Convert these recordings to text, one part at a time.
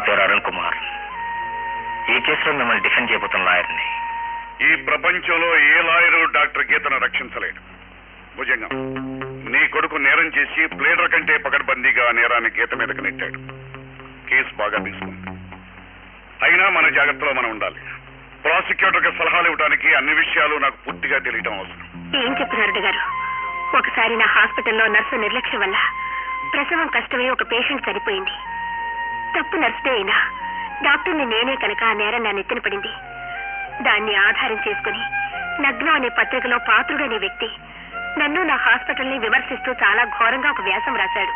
పేరు అరుణ్ కుమార్. ఈ కేసులో మిమ్మల్ని డిఫెండ్ చేయబోతున్న లాయర్ని. ఈ ప్రపంచంలో ఏ లాయరు డాక్టర్ గీతను రక్షించలేడు. భుజంగం, నీ కొడుకు నేరం చేసి ప్లేడర్ కంటే పకడ్బందీగా నేరాన్ని గీత మీదకి నెట్టాడు. కేసు బాగా తీసుకుంది. అయినా మన జాగ్రత్తలో మనం ఉండాలి. ప్రాసిక్యూటర్కి సలహాలు ఇవ్వడానికి అన్ని విషయాలు నాకు పూర్తిగా తెలియటం అవసరం. ఏం చెప్తున్నారు గారు? ఒకసారి నా హాస్పిటల్లో నర్సు నిర్లక్ష్యం వల్ల ప్రసవం కష్టమై ఒక పేషెంట్ చనిపోయింది. తప్పు నర్సుదే అయినా డాక్టర్ని నేనే కనుక ఆ నేరం నా నెత్తిన పడింది. దాన్ని ఆధారం చేసుకుని నగ్నం అనే పత్రికలో పాత్రుడు అనే వ్యక్తి నన్ను నా హాస్పిటల్ని విమర్శిస్తూ చాలా ఘోరంగా ఒక వ్యాసం రాశాడు.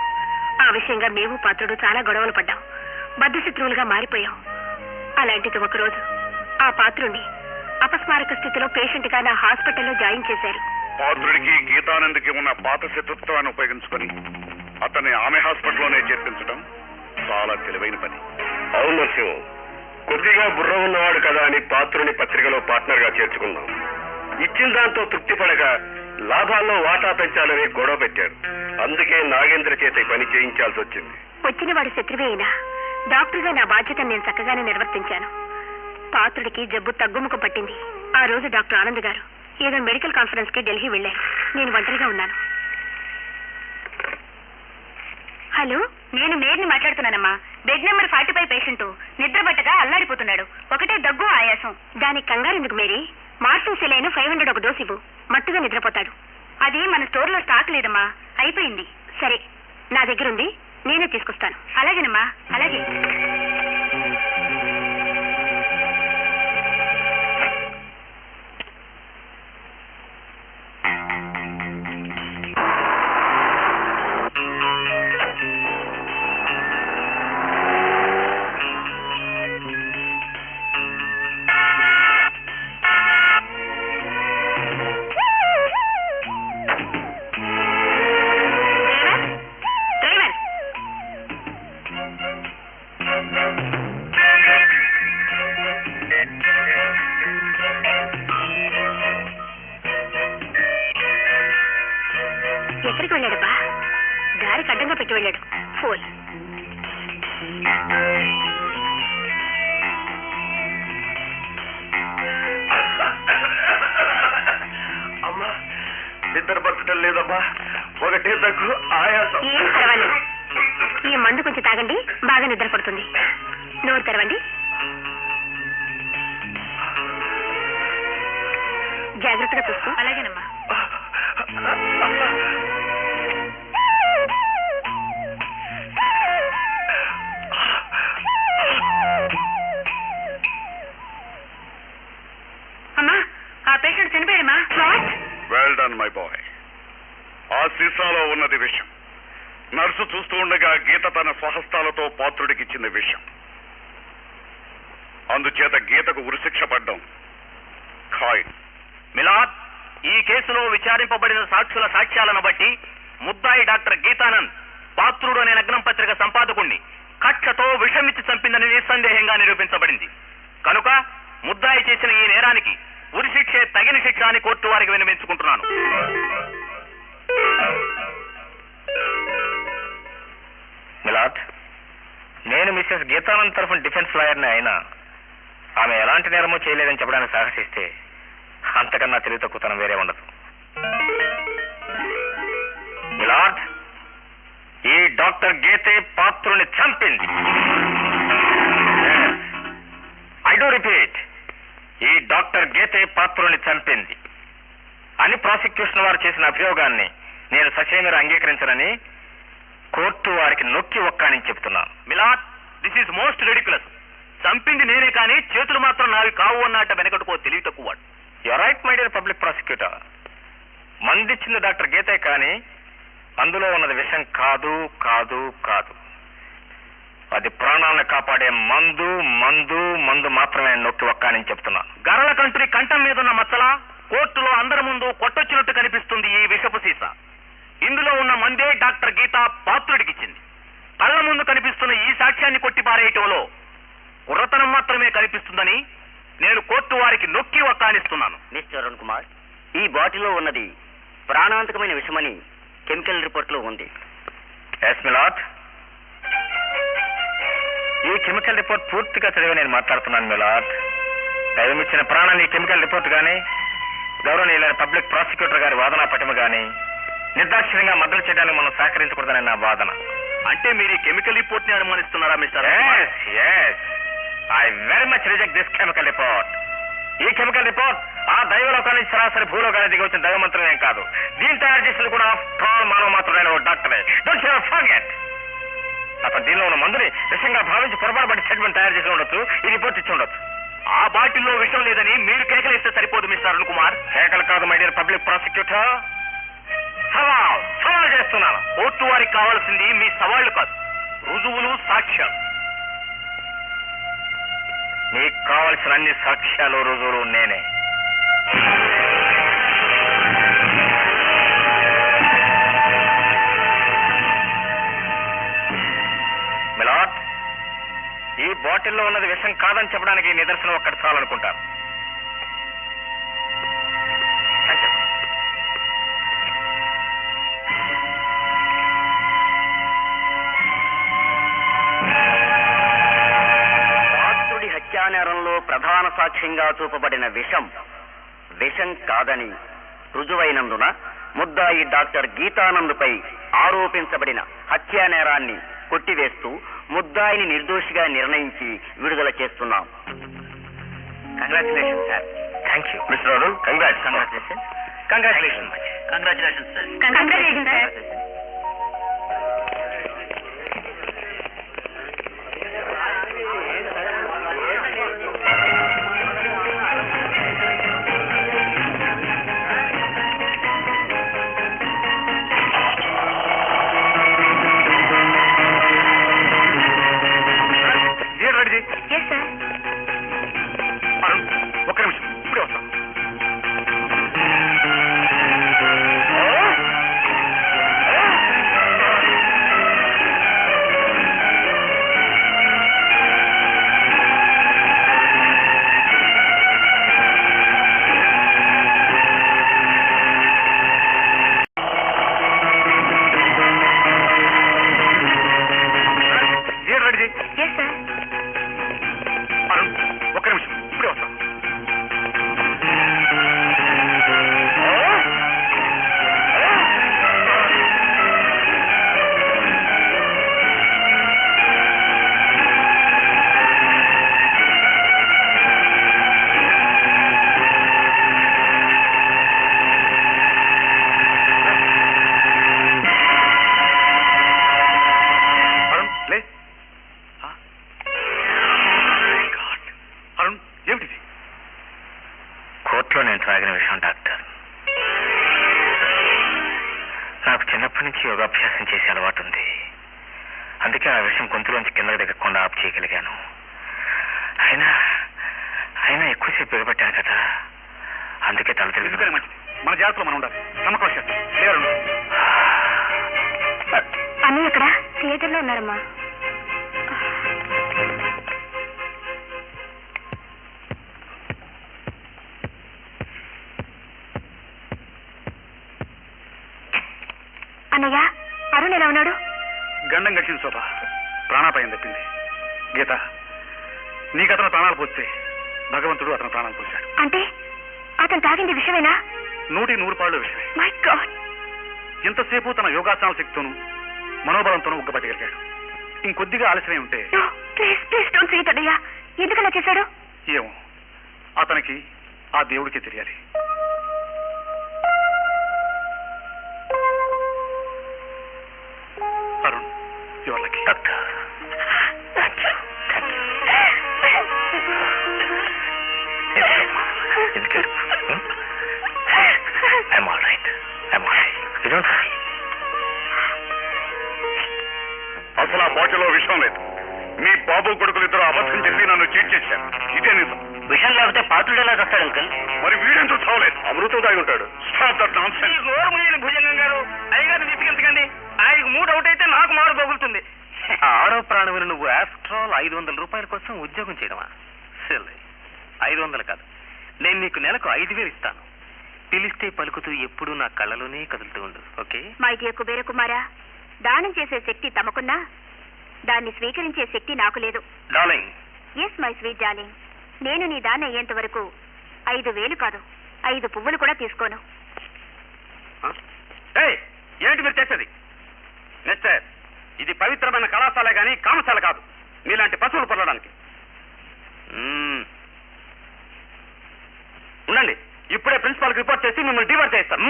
ఆ విషయంగా మేము పాత్రుడు చాలా గొడవలు పడ్డాం. బద్ధశత్రువులుగా మారిపోయాం. అలాంటిది ఒకరోజు ఆ పాత్రుడిని అపస్మారక స్థితిలో పేషెంట్ గా నా హాస్పిటల్లో జాయిన్ చేశారు. పాత్రుడికి గీతానందకి ఉన్న పాత శత్రుత్వాన్ని ఉపయోగించుకొని అతన్ని ఆమె హాస్పిటల్లోనే చేర్పించడం చాలా తెలివైన పని. అవును నరసింహం, కొద్దిగా బుర్ర ఉన్నవాడు కదా అని పాత్రుని పత్రికలో పార్ట్నర్ గా చేర్చుకున్నాం. ఇచ్చిన దాంతో తృప్తి పడక లాభాల్లో వాటా పెంచాలని గొడవ పెట్టాడు. అందుకే నాగేంద్ర చేత పని చేయించాల్సి వచ్చింది. వచ్చిన వాడు శత్రువే అయినా డాక్టర్గా నా బాధ్యతను నేను చక్కగానే నిర్వర్తించాను. పాత్రుడికి జబ్బు తగ్గుముఖం పట్టింది. ఆ రోజు డాక్టర్ ఆనంద్ గారు ఏదో మెడికల్ కాన్ఫరెన్స్ కి ఢిల్లీ వెళ్లారు. నేను ఒంటరిగా ఉన్నాను. హలో, నేను మేర్ని మాట్లాడుతున్నానమ్మా. బెడ్ నెంబర్ 45 పేషెంట్ నిద్రపట్టగా అల్లాడిపోతున్నాడు. ఒకటే దగ్గు, ఆయాసం. దానికి కంగారు ఎందుకు మేరీ? మార్ఫిన్ సెలైన్ 500 ఒక డోసు ఇవ్వు. మత్తుగా నిద్రపోతాడు. అది మన స్టోర్ లో స్టాక్ లేదమ్మా, అయిపోయింది. సరే, నా దగ్గర ఉంది, నేనే తీసుకొస్తాను. అలాగేనమ్మా, అలాగే. ఎక్కడికి వెళ్ళాడబ్బా? దారికి అడ్డంగా పెట్టి వెళ్ళాడు. ఫోన్. అమ్మా, నిద్ర పట్టడం లేదమ్మా. ఒకటే దగ్గు, ఆయాసం. ఏం పర్వాలేదు. ఈ మందు కొంచెం తాగండి, బాగా నిద్ర పడుతుంది. నోరు తెరవండి. జాగ్రత్తగా చూస్తూ. అలాగేనమ్మా. అమ్మా, ఆ పేషెంట్ చనిపోయాడమ్మా. Well done my boy. ఆ సీసాలో ఉన్నది విషం. నర్సు చూస్తూ ఉండగా గీత తన స్వహస్తాలతో పాత్రుడికి ఇచ్చిన విషం. అందుచేత గీతకు ఉరిశిక్ష పడ్డం ఖాయం. మిలాద్, ఈ కేసులో విచారింపబడిన సాక్షుల సాక్ష్యాలను బట్టి ముద్దాయి డాక్టర్ గీతానంద్ పాత్రుడు అనే నగ్నం పత్రిక సంపాదకుణ్ణి కక్షతో విషమిచ్చి చంపిందని నిస్సందేహంగా నిరూపించబడింది. కనుక ముద్దాయి చేసిన ఈ నేరానికి ఉరిశిక్షే తగిన శిక్ష అని కోర్టు వారికి విన్నవించుకుంటున్నాను. మిలాద్, నేను మిస్సెస్ గీతానంద్ తరఫున డిఫెన్స్ లాయర్ని అయినా ఆమె ఎలాంటి నేరమో చేయలేదని చెప్పడానికి సాహసిస్తే అంతకన్నా తెలివి తక్కువతనం వేరే ఉండదు. మిలాద్, ఈ డాక్టర్ గీతే పాత్రుని చంపింది. ఐ డూ రిపీట్, ఈ డాక్టర్ గీతే పాత్రుని చంపింది అని ప్రాసిక్యూషన్ వారు చేసిన అభియోగాన్ని నేను ససేమిరా అంగీకరించనని కోర్టు వారికి నొక్కి ఒక్కాని చెప్తున్నాను. Milad, this is most ridiculous. చంపింది నేనే కానీ చేతులు మాత్రం నావి కావు అన్నట్ట వెనకట్టుకో తెలివి తక్కువవాడు. You're right my dear public prosecutor. మందిచ్చింది డాక్టర్ గీతే కానీ అందులో ఉన్నది విషం కాదు కాదు కాదు. అది ప్రాణాలను కాపాడే మందు మందు మందు మాత్రమే నొక్కి ఒక్కాని చెప్తున్నాను. గరళ కంట్రి కంఠం మీదున్న మచ్చల కోర్టులో అందరి ముందు కొట్టొచ్చినట్టు కనిపిస్తుంది ఈ విషపు సీసా. ఇందులో ఉన్న మందే డాక్టర్ గీత పాత్రుడికిచ్చింది. కళ్ళ ముందు కనిపిస్తున్న ఈ సాక్ష్యాన్ని కొట్టి పారేయటంలో కుర్రతనం మాత్రమే కనిపిస్తుందని నేను కోర్టు వారికి నొక్కి ఒక్కానిస్తున్నాను. మిస్టర్ అరుణ్ కుమార్, ఈ బాటిల్లో ఉన్నది ప్రాణాంతకమైన విషమని కెమికల్ రిపోర్ట్ లో ఉంది. ఎస్ మిలాద్. ఈ కెమికల్ రిపోర్ట్ పూర్తిగా చదివి నేను మాట్లాడుతున్నాను మిలాడ్. దైవం ఇచ్చిన ప్రాణాన్ని ఈ కెమికల్ రిపోర్ట్ గానీ, గౌరవనీయులైన పబ్లిక్ ప్రాసిక్యూటర్ గారి వాదనా పటిమ గానీ నిర్దాక్షిణ్యంగా మద్దతు చేయడానికి మనం సహకరించకూడదని నా వాదన. అంటే మీరు ఈ కెమికల్ రిపోర్ట్ ని అనుమానిస్తున్నారా mister? I very much reject this chemical report. ఈ కెమికల్ రిపోర్ట్ ఆ దైవలోకాల నుంచి సరాసరి భూలోకాన్ని దిగి వచ్చిన దైవమంత్రమేం కాదు. దీన్ని తయారు చేసింది కూడా మానవ మాత్రమైన ఓ డాక్టరే. Don't you forget. అతను దీనిలో ఉన్న మందుని విషంగా భావించి పొరపాటు స్టేట్మెంట్ తయారు చేసి ఉండొచ్చు, ఈ రిపోర్ట్ ఇచ్చి ఉండొచ్చు. ఆ బాటిల్లో విషయం లేదని మీరు కేకలేస్తే సరిపోదు మిస్టర్ అరుణ్ కుమార్. కేకలు కాదు మై డియర్ పబ్లిక్ ప్రాసిక్యూటర్, సవాల్ చేస్తున్నాను. కోర్టు వారికి కావాల్సింది మీ సవాళ్లు కాదు, రుజువులు, సాక్ష్యాలు. మీకు కావలసిన అన్ని సాక్ష్యాలు, రుజువులు నేనే. మిలాడ్, ఈ బాటిల్లో ఉన్నది విషం కాదని చెప్పడానికి నిదర్శనం ఒక్కటి చాలనుకుంటాను. హత్యానేరంలో ప్రధాన సాక్ష్యంగా చూపబడిన విషం కాదని రుజువైనందున ముద్దాయి డాక్టర్ గీతానంద్పై ఆరోపించబడిన హత్యానేరాన్ని కొట్టివేస్తూ ముద్దాయిని నిర్దోషిగా నిర్ణయించి విడుదల చేస్తున్నాం. Congratulation sir. Thank you mister Arun. Congratulation. Congratulation sir. Congratulation sir. Yes, sir. Arun, ఒక్క నిమిషం, ఇప్పుడే వస్తాను. Yes, sir. అరుణ్, ఒక్క నిమిషం, ఇప్పుడే వస్తాను. అరుణ్, లే. అరుణ్, ఏమిటిది? కోర్టులో నేను త్రాగిన విషయం డాక్టర్. నాకు చిన్నప్పటి నుంచి యోగాభ్యాసం చేసే అలవాటు ఉంది. అందుకే ఆ విషయం గొంతులోంచి కిందకి దిగకుండా ఆపు చేయగలిగాను. అయినా ఎక్కువసేపు బిగబట్టాను కదా, అందుకే తల ఎందుకని తిరిగి. మంచిది, మన జాగ్రత్తలో మనం ఉండాలి. నమ్మకం చేస్తాం. లేరు అన్నీ ఇక్కడ థియేటర్లో ఉన్నారమ్మా. అన్నయ్య, అరుణ్ ఎలా ఉన్నాడు? గండం గడిచింది శోభ, ప్రాణాపాయం తప్పింది. గీత, నీకు అతను ప్రాణాలు పోస్తే భగవంతుడు అతను ప్రాణాలు పోశాడు. అంటే అతను తాగింది విషయమేనా? 100 విషయమే. My God. ఎంతసేపు తన యోగాసనాల శక్తితోనూ మనోబలంతోనూ ఉగ్గబట్టగలిగాడు. ఇంకొద్దిగా ఆలస్యమై ఉంటే. Please please don't say it అన్నయ్య. ఎందుకలా చేశాడు? ఏమో, అతనికి ఆ దేవుడికి తెలియాలి. Arun, your lucky. Doctor, thank you. I'm all right. You don't worry. అసలు ఆ బాటిల్లో విషయం లేదు. మీ బాబు కొడుకులు ఇద్దరు అబద్ధం చెప్పి నన్ను చీట్ చేశారు. ఇదే నిజం. విషయం లేకపోతే పాత్రుడు ఎలా వస్తాడు అంకుల్? మరి వీడెందుకు చావలేదు? అమృతం దాగి ఉంటాడు. Stop that nonsense. నోరు మూయని భుజంగం గారు, అయ్యగారు తీసుకెళ్తకండి. ఆయనకు మూడు అవుట్ అయితే నాకు మారు పగులుతుంది. ఆరో ప్రాణమిని నువ్వు ఆఫ్టర్ ఆల్ 500 రూపాయల కోసం ఉద్యోగం చేయడమా? సరే, 500 కాదు, నేను నీకు నెలకు 5000 ఇస్తాను. పిలిస్తే పలుకుతూ ఎప్పుడూ నా కళ్ళలోనే కదులుతూ ఉండు. ఓకే? మై డియర్ కుబేర కుమారా, దానం చేసే శక్తి తమకున్నా దాన్ని స్వీకరించే శక్తి నాకు లేదు. Darling, yes my sweet darling, నేను నీ దాన్ని అయ్యేంత వరకు 5,000 కాదు 5 పువ్వులు కూడా తీసుకోను. ఏంటి మీరు చేసేది? మిస్టర్, ఇది పవిత్రమైన కళాశాల గాని కామశాల కాదు, మీలాంటి పశువులు పొరడానికి. ఉండండి, ఇప్పుడే ప్రిన్సిపాల్ రిపోర్ట్ చేసి మిమ్మల్ని డివర్ చేస్తాను.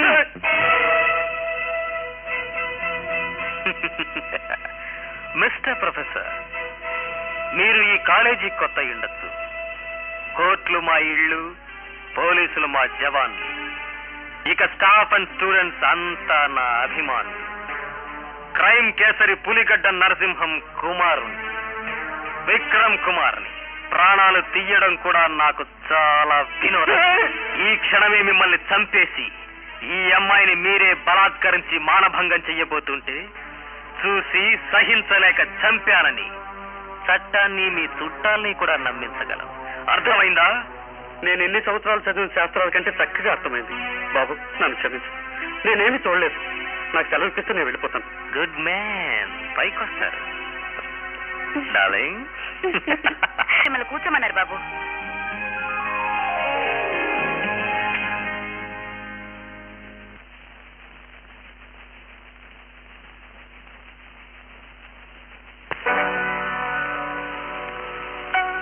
మిస్టర్ ప్రొఫెసర్, మీరు ఈ కాలేజీ కొత్త ఉండొచ్చు. కోర్టులు మా ఇళ్ళు, పోలీసులు మా జవాన్లు, ఇక స్టాఫ్ అండ్ స్టూడెంట్స్ అంతా నా అభిమానులు. క్రైమ్ కేసరి పులిగడ్డ నరసింహం కుమారుని, విక్రమ్ కుమార్ని ప్రాణాలు తీయడం కూడా నాకు చాలా వినోదం. ఈ క్షణమే మిమ్మల్ని చంపేసి ఈ అమ్మాయిని మీరే బలాత్కరించి మానభంగం చెయ్యబోతుంటే చూసి సహించలేక చంపానని చట్టాన్ని మీ చుట్టాల్ని కూడా నమ్మించగలం. అర్థమైందా? నేను ఎన్ని సంవత్సరాలు చదివిన శాస్త్రాల కంటే చక్కగా అర్థమైంది. బాబు, నన్ను క్షమించు. నేనేమి చూడలేదు. నాకు సెలవిపిస్తే నేను వెళ్ళిపోతాను. Good man, పైకొస్తారు. డార్లింగ్, మిమ్మల్ని కూర్చోమన్నారు బాబు.